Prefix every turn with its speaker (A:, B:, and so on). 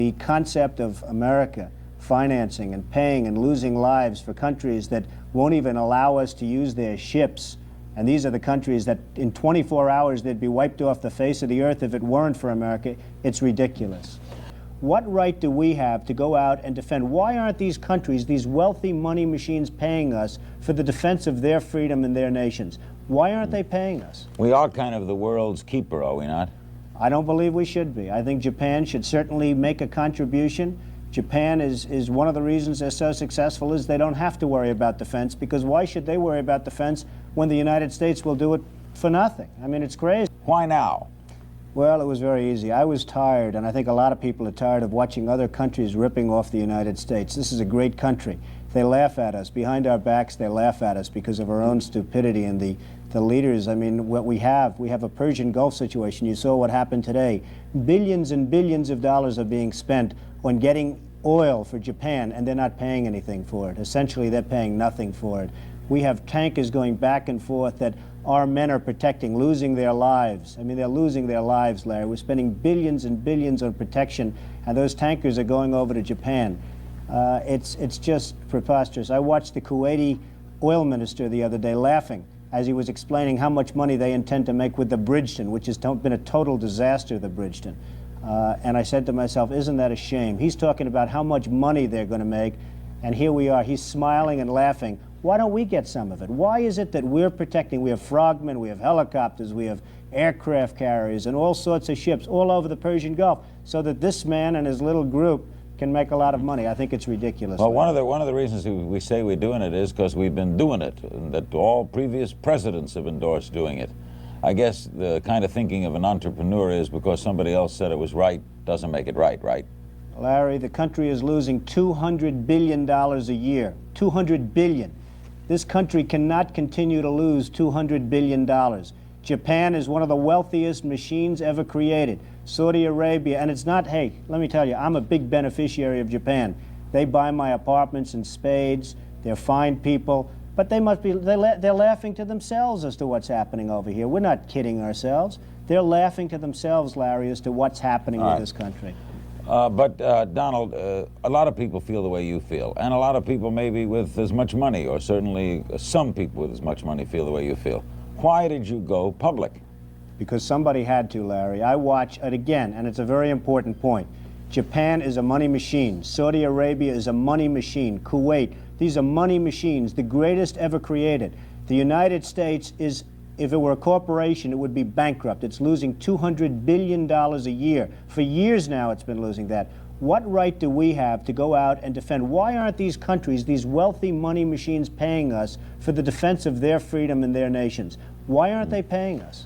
A: The concept of America financing and paying and losing lives for countries that won't even allow us to use their ships, and these are the countries that in 24 hours they'd be wiped off the face of the earth if it weren't for America, it's ridiculous. What right do we have to go out and defend? Why aren't these countries, these wealthy money machines, paying us for the defense of their freedom and their nations? Why aren't they paying us?
B: We are kind of the world's keeper, are we not?
A: I don't believe we should be. I think Japan should certainly make a contribution. Japan is one of the reasons they're so successful is they don't have to worry about defense, because why should they worry about defense when the United States will do it for nothing? I mean, it's crazy.
B: Why now?
A: Well, it was very easy. I was tired, and I think a lot of people are tired of watching other countries ripping off the United States. This is a great country. They laugh at us. Behind our backs, they laugh at us because of our own stupidity and the leaders. I mean, what we have a Persian Gulf situation. You saw what happened today. Billions and billions of dollars are being spent on getting oil for Japan, and they're not paying anything for it. Essentially, they're paying nothing for it. We have tankers going back and forth that our men are protecting, losing their lives. I mean, they're losing their lives, Larry. We're spending billions and billions on protection, and those tankers are going over to Japan. It's just preposterous. I watched the Kuwaiti oil minister the other day laughing as he was explaining how much money they intend to make with the Bridgeton, which has been a total disaster, the Bridgeton. And I said to myself, isn't that a shame? He's talking about how much money they're going to make, and here we are. He's smiling and laughing. Why don't we get some of it? Why is it that we're protecting? We have frogmen, we have helicopters, we have aircraft carriers, and all sorts of ships all over the Persian Gulf, so that this man and his little group can make a lot of money. I think it's ridiculous.
B: Well, one of the reasons we say we're doing it is because we've been doing it, and that all previous presidents have endorsed doing it. I guess the kind of thinking of an entrepreneur is because somebody else said it was right doesn't make it right, right?
A: Larry, the country is losing $200 billion a year. $200 billion. This country cannot continue to lose $200 billion. Japan is one of the wealthiest machines ever created. Saudi Arabia, and it's not, hey, let me tell you, I'm a big beneficiary of Japan. They buy my apartments in spades. They're fine people. But they must be, they're laughing to themselves as to what's happening over here. We're not kidding ourselves. They're laughing to themselves, Larry, as to what's happening with this country.
B: But Donald, a lot of people feel the way you feel, and a lot of people maybe with as much money, or certainly some people with as much money feel the way you feel. Why did you go public?
A: Because somebody had to, Larry. I watch it again, and it's a very important point. Japan is a money machine. Saudi Arabia is a money machine. Kuwait, these are money machines, the greatest ever created. The United States is, if it were a corporation, it would be bankrupt. It's losing $200 billion a year. For years now, it's been losing that. What right do we have to go out and defend? Why aren't these countries, these wealthy money machines, paying us for the defense of their freedom and their nations? Why aren't they paying us?